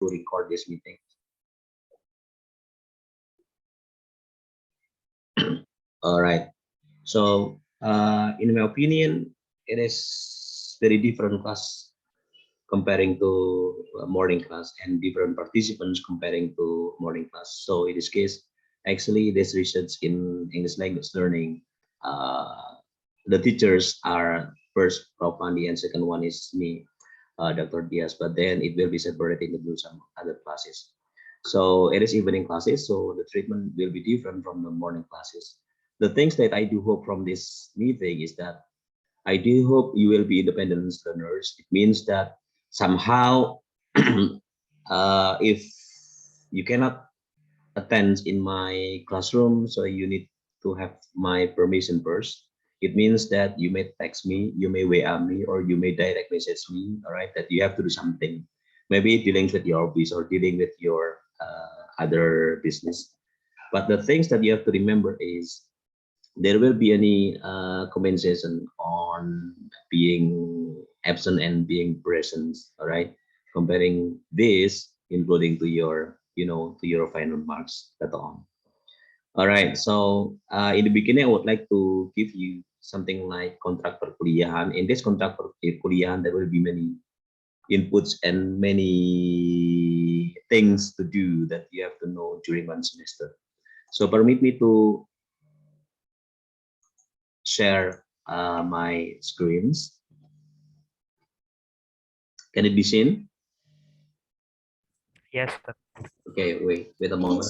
to record this meeting. All right. So, in my opinion, it is very different class comparing to morning class and different participants comparing to morning class. So in this case, actually, this research in English language learning, uh, the teachers are first Prof. Andi and second one is me, Dr. Diaz, but then it will be separated into some other classes. So it is evening classes, so the treatment will be different from the morning classes. The things that I do hope from this meeting is that I do hope you will be independent learners. It means that somehow, if you cannot attend in my classroom, so you need to have my permission first. It means that you may text me, you may WA me, or you may direct message me. All right, that you have to do something, maybe dealing with your hobbies or dealing with your other business. But the things that you have to remember is there will be any compensation on being absent and being present. All right, comparing this including to your to your final marks later on. All right, so in the beginning I would like to give you something like kontrak perkuliahan. In this kontrak perkuliahan there will be many inputs and many things to do that you have to know during one semester. So permit me to share my screens. Can it be seen? Yes. Okay, wait a moment.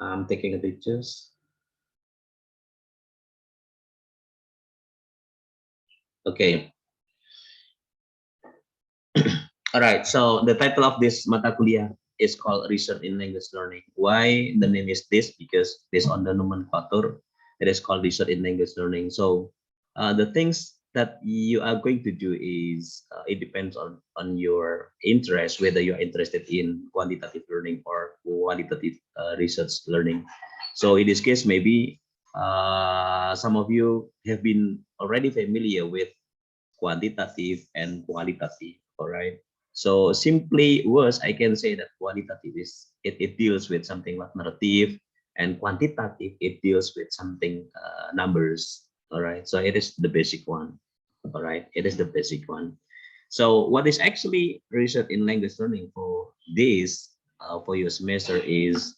I'm taking a pictures. Okay. All right. So the title of this mata kuliah is called Research in Language Learning. Why the name is this? Because based on the nomenclature, it is called Research in Language Learning. So the things that you are going to do is it depends on your interest, whether you are interested in quantitative learning or qualitative research learning. So in this case, maybe some of you have been already familiar with quantitative and qualitative. All right. So simply words, I can say that qualitative is it deals with something like narrative, and quantitative it deals with something numbers. All right. So it is the basic one. All right. It is the basic one. So what is actually research in language learning for this for your semester is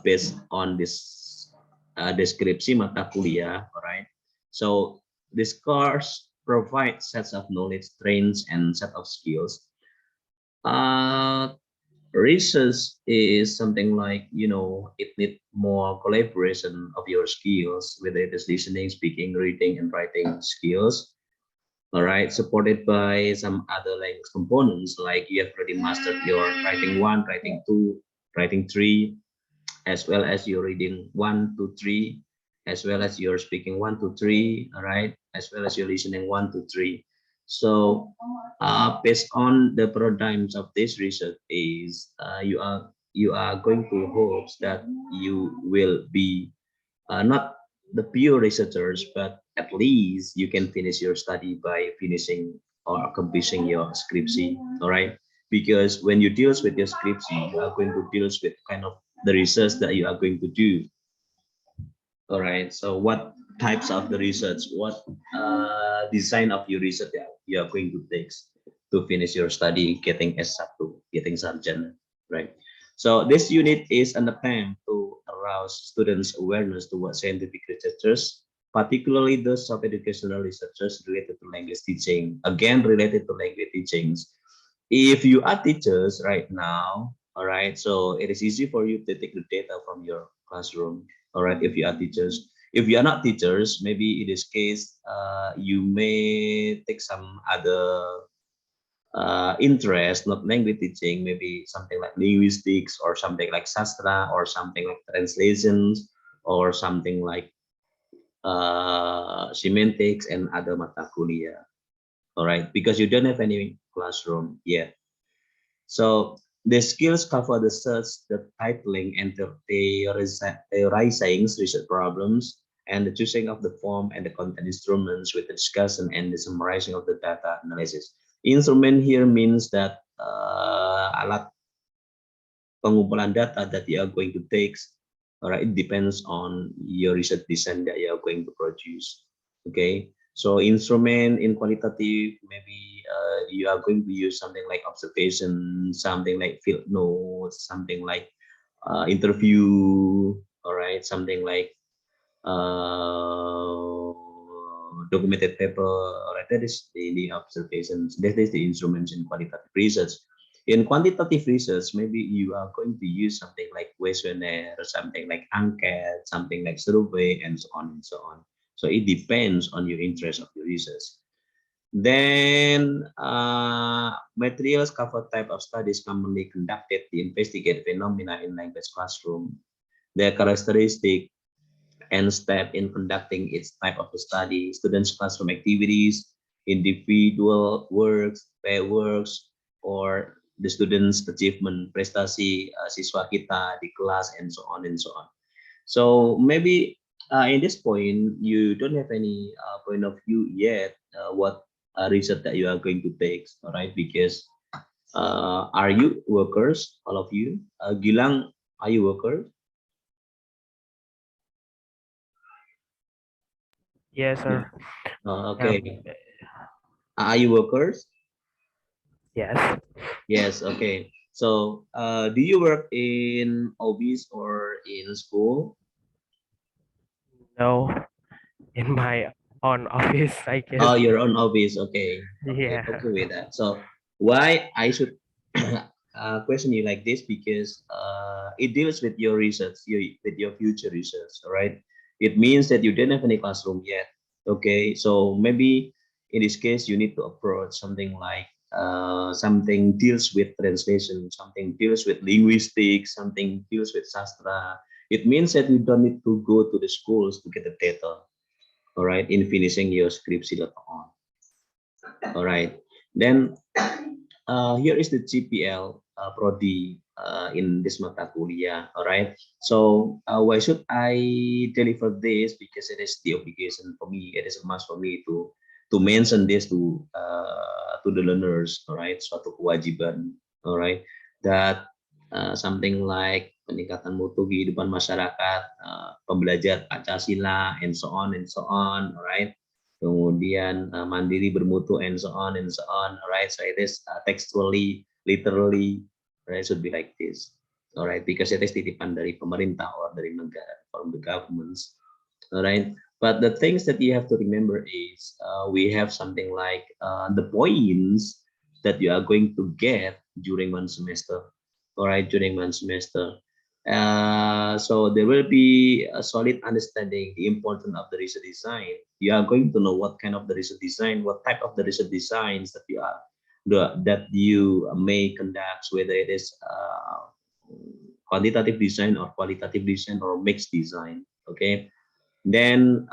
based on this deskripsi mata kuliah. All right. So this course provides sets of knowledge, trains, and set of skills. Uh, Research is something like it needs more collaboration of your skills, whether it is listening, speaking, reading, and writing skills. All right, supported by some other language components like you have already mastered your writing one, writing two, writing three, as well as your reading 1 to 3, as well as your speaking 1 to 3, all right, as well as your listening 1 to 3. So based on the paradigms of this research is you are going to hope that you will be not the pure researchers, but at least you can finish your study by finishing or accomplishing your scriptsy. All right, because when you deals with your scriptsy, you are going to deals with kind of the research that you are going to do. All right, so what types of the research, what design of your research that you are going to take to finish your study, getting S1, getting sergeant, right? So this unit is an attempt to arouse students' awareness towards scientific researchers, particularly those of educational researchers related to language teaching. Again, related to language teachings. If you are teachers right now, all right, so it is easy for you to take the data from your classroom. All right, if you are teachers. If you are not teachers, maybe in this case, you may take some other interest, not language teaching, maybe something like linguistics or something like sastra or something like translations or something like semantics and other mata kuliah. All right, because you don't have any classroom yet. So the skills cover the search, the titling, and the theorizing research problems, and the choosing of the form and the content instruments with the discussion and the summarizing of the data analysis. Instrument here means that alat pengumpulan data that you are going to take. All right, it depends on your research design that you are going to produce. Okay, so instrument in qualitative, maybe you are going to use something like observation, something like field notes, something like interview. All right, something like documented paper. All right, that is the observations. That is the instruments in qualitative research. In quantitative research, maybe you are going to use something like questionnaire, something like enquete, something like survey, and so on and so on. So it depends on your interest of your research. Then materials cover type of studies commonly conducted to investigate phenomena in language classroom. Their characteristic and step in conducting its type of study, students' classroom activities, individual works, pair works, or the students' achievement, prestasi, siswa kita di kelas, and so on and so on. So maybe in this point, you don't have any point of view yet what research that you are going to take, all right? Because are you workers, all of you? Gilang, are you workers? Yes, Yeah. sir. Okay. Um, Are you workers? yes. Yes, okay. So, do you work in office or in school? No, in my own office, I guess. Oh, your own office. Okay, okay, Yeah. okay with that. So, why I should question you like this because it deals with your research, with your future research. All right. It means that you don't have any classroom yet. Okay, so maybe in this case you need to approach something like something deals with translation, something deals with linguistics, something deals with sastra. It means that you don't need to go to the schools to get the data. All right, in finishing your scripts later on. All right, then here is the GPL prodi in this mata kuliah. All right. So why should I deliver this? Because it is the obligation for me. It is a must for me to mention this to the learners. All right. Suatu kewajiban. All right. That something like peningkatan mutu kehidupan masyarakat, pembelajar Pancasila, and so on and so on. All right. Kemudian mandiri bermutu and so on and so on. Alright, so it is textually, literally, right, should be like this. Alright, because it is titipan dari pemerintah or dari negara from the governments. Alright, but the things that you have to remember is we have something like the points that you are going to get during one semester. Alright, during one semester. So there will be a solid understanding the importance of the research design. You are going to know what kind of the research design, what type of the research designs that you may conduct, whether it is quantitative design or qualitative design or mixed design. Okay, then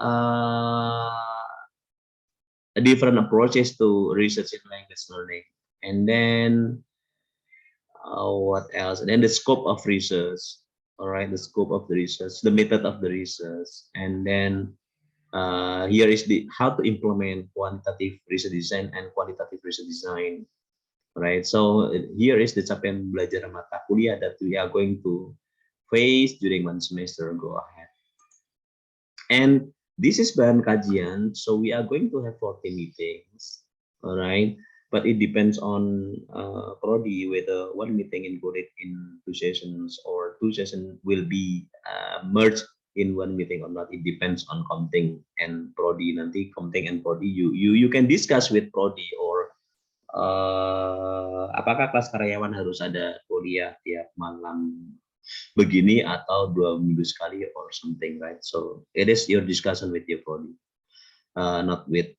different approaches to research in language learning, and then what else? And then the scope of research. All right, the scope of the research, the method of the research, and then here is the how to implement quantitative research design and qualitative research design. Right. So here is the capaian belajar mata kuliah that we are going to face during one semester. Go ahead. And this is bahan kajian, so we are going to have 40 meetings, all right? But it depends on prodi whether one meeting included in two sessions or two sessions will be merged in one meeting or not. It depends on Komting and prodi. Nanti Komting and prodi you can discuss with prodi or apakah kelas karyawan harus ada kuliah tiap malam begini atau 2 minggu sekali or something, right? So it is your discussion with your body, not with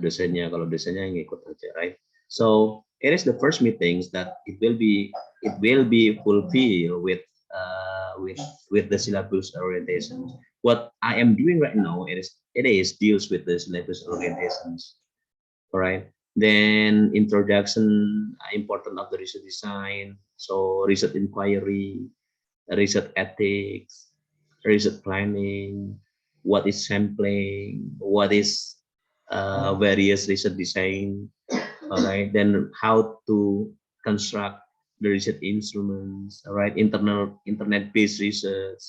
dosennya. Kalau dosennya yang ikut aja, right? So it is the first meetings that it will be fulfilled with the syllabus orientation. What I am doing right now it is deals with the syllabus orientations, all right? Then introduction, important of the research design, so research inquiry, research ethics, research planning, what is sampling, what is various research design, all right, then how to construct the research instruments, all right, internet-based research,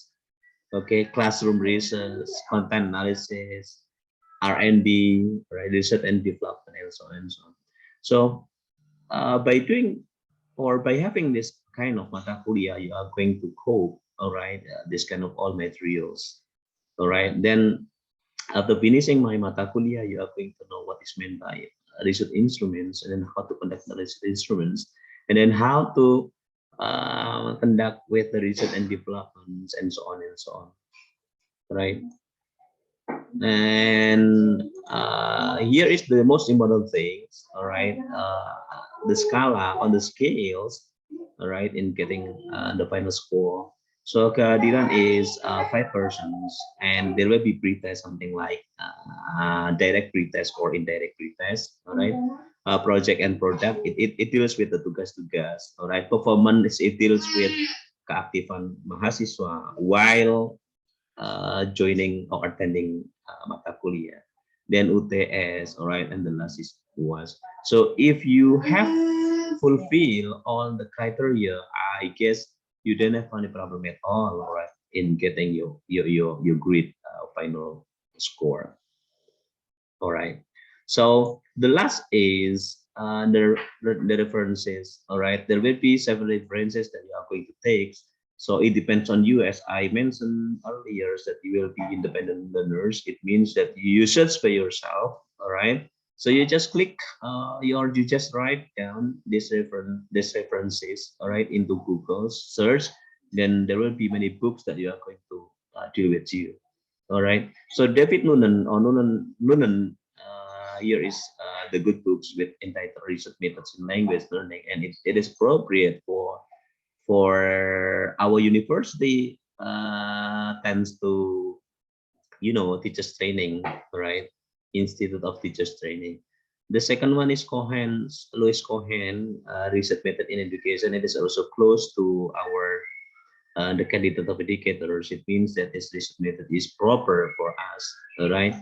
okay, classroom research, content analysis, R&D, right, research and development, and so on and so on. So by doing or by having this kind of mata kuliah, you are going to cope, all right, this kind of all materials, all right. Then after finishing my mata kuliah, you are going to know what is meant by research instruments, and then how to conduct the research instruments, and then how to conduct with the research and developments, and so on and so on, right? And here is the most important things, all right, the scala on the scales, all right, in getting the final score. So kehadiran is 5 persons, and there will be pretest, something like direct pretest or indirect pretest, all right. Project and product, it deals with the tugas-tugas, all right. Performance, it deals with keaktifan mahasiswa while joining or attending mata kuliah. Then UTS, all right, and the last is UAS. So if you have fulfill all the criteria, I guess you don't have any problem at all right, in getting your grade final score. All right. So the last is the references. All right. There will be several references that you are going to take. So it depends on you. As I mentioned earlier, that you will be independent learners. It means that you search by yourself. All right. So you just click you just write down this references, all right, into Google search. Then there will be many books that you are going to deal with you. All right. So David Noonan here is the good books with entitled Research Methods in Language Learning, and it is appropriate for our university tends to teachers training, right? Institute of Teachers Training. The second one is Louis Cohen, Research Method in Education. It is also close to our the candidate of educators. It means that this research method is proper for us, all right?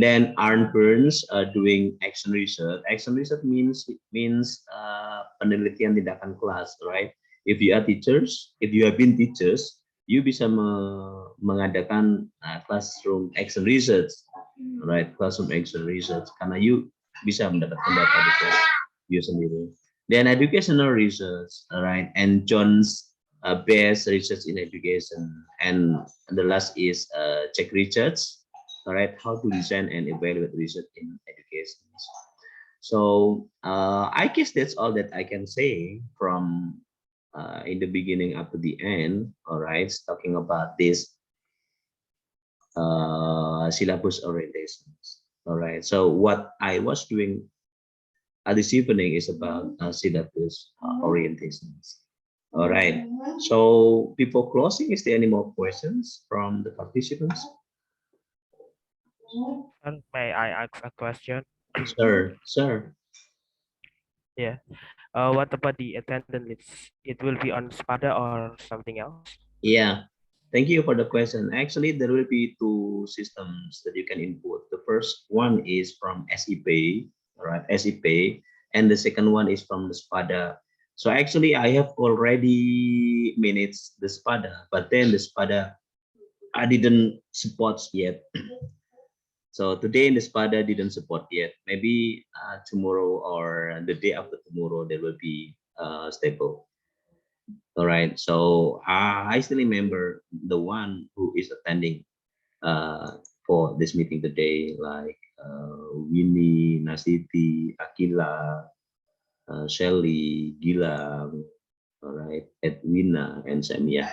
Then Aaron Burns doing action research. Action research means penelitian tindakan kelas, right? If you are teachers, if you have been teachers, you bisa mengadakan classroom action research, right? Classroom action research karena you bisa mendapatkan data di kelas you sendiri. Then educational research, right? And John's best research in education, and the last is check research, all right, how to design and evaluate research in education. So I guess that's all that I can say from in the beginning up to the end, all right, talking about this syllabus orientations, all right. So what I was doing this evening is about syllabus orientations, all right. So before closing, is there any more questions from the participants? And may I ask a question? Sir. Yeah. What about the attendance list? It will be on SPADA or something else? Yeah, thank you for the question. Actually, there will be two systems that you can input. The first one is from SEPay, right? SEPay, and the second one is from the SPADA. So actually, I have already managed the SPADA, but then the SPADA I didn't support yet. So today in the SPADA didn't support yet. Maybe tomorrow or the day after tomorrow there will be stable. All right. So I still remember the one who is attending for this meeting today, like Winnie, Nasiti, Akila, Shelly, Gilang, all right, Edwina, and Samia.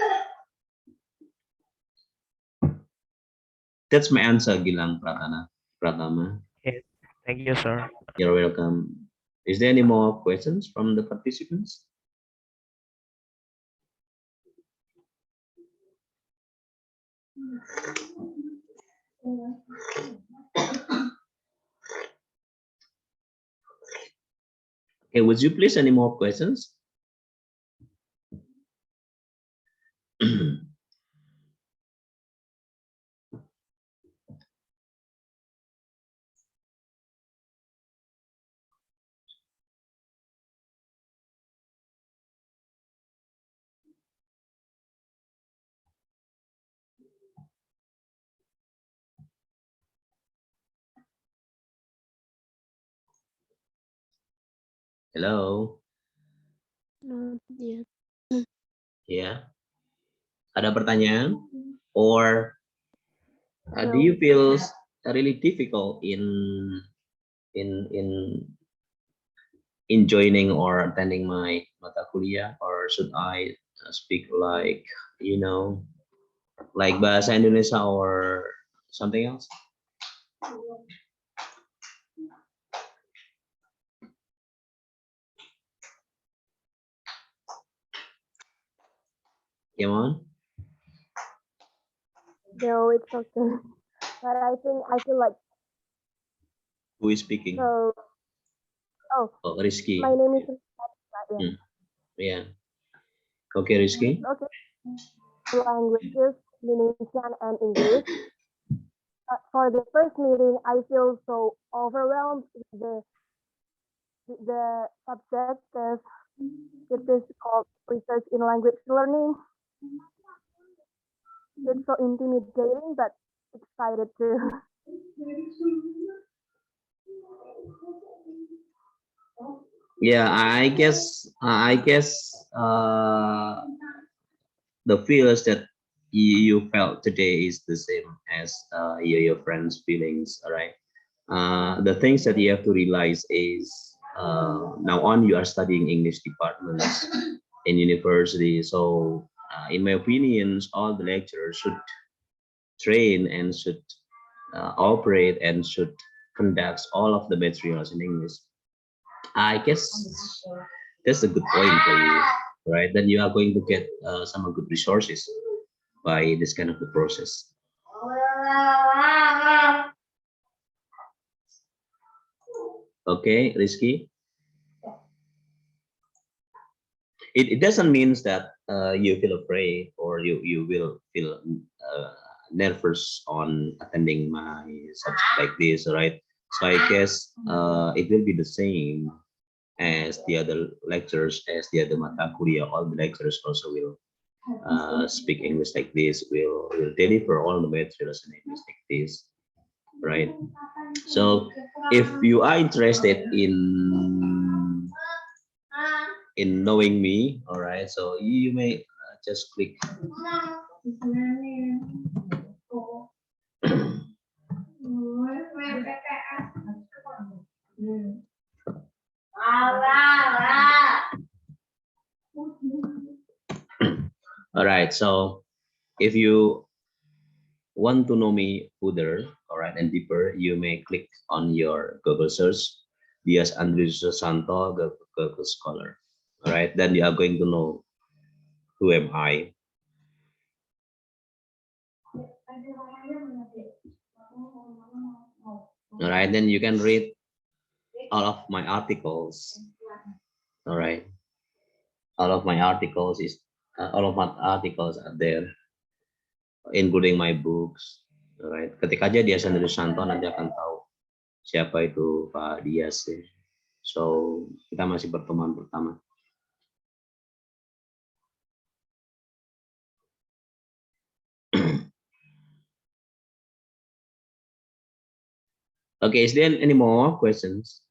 That's my answer, Gilang Pratama. Yes. Thank you, sir. You're welcome. Is there any more questions from the participants? Okay, would you please any more questions? Hello. Not yet. Ya. Ada pertanyaan? Or do you No. feel really difficult in joining or attending my mata kuliah, or should I speak like, you know, like bahasa Indonesia or something else? Come on. No, it's okay. But I feel like Who is speaking? so. Oh, Oh, my Rizky. name is yeah. Hmm. Yeah. Okay, Rizky. Okay. Languages, Indonesian and English. For the first meeting, I feel so overwhelmed with the subject because it is called research in language learning. It's so intimidating, but excited too. Yeah, I guess the feels that you felt today is the same as your friends' feelings. All right. The things that you have to realize is now on you are studying English departments in university. So, in my opinions, all the lecturers should train and should operate and should conduct all of the materials in English. I guess that's a good point for you, right? Then you are going to get some good resources by this kind of the process. Okay, Rizky. It doesn't mean that you feel afraid or you will feel nervous on attending my subject like this, right? So I guess it will be the same as the other lecturers, as the other mata kuliah. All the lecturers also will speak English like this, will deliver all the materials in English like this, right? So if you are interested in knowing me, all right, so you may just click. All right, so if you want to know me further, all right, and deeper, you may click on your Google search, Dias Andrews Santo, Google Scholar. All right, then you are going to know who am I. All right, then you can read all of my articles. All right, all of my articles are there, including my books. All right, ketik aja Dias Andrews Santo, nanti akan tahu siapa itu Pak Dias ya. So kita masih pertemuan pertama. Okay, is there any more questions?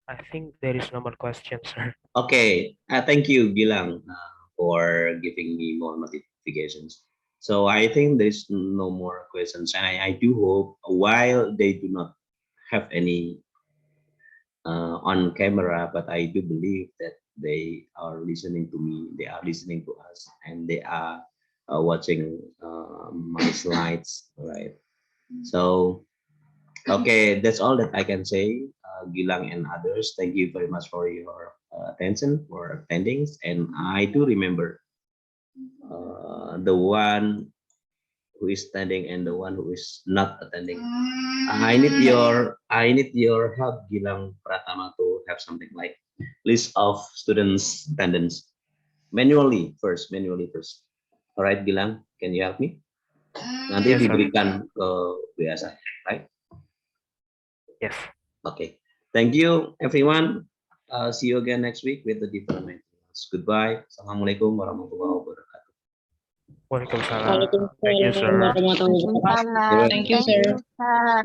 I think there is no more questions, sir. Okay, thank you, Gilang, for giving me more notifications. So I think there's no more questions, and I do hope while they do not have any on camera, but I do believe that they are listening to me, they are listening to us, and they are watching my slides, right? So, okay, that's all that I can say, Gilang and others. Thank you very much for your attention, for attending, and I do remember the one who is standing and the one who is not attending. I need your help, Gilang Pratama, to have something like list of students attendance manually first. All right, Gilang, can you help me? Nanti Yes, sir. diberikan ke WA saya, right? Yes. Okay. Thank you, everyone. See you again next week with the different materials. words. Goodbye. Assalamualaikum warahmatullahi wabarakatuh. Waalaikumsalam. Thank you, Waalaikumsalam sir. warahmatullahi wabarakatuh. Waalaikumsalam. Thank you, Thank sir. you, sir.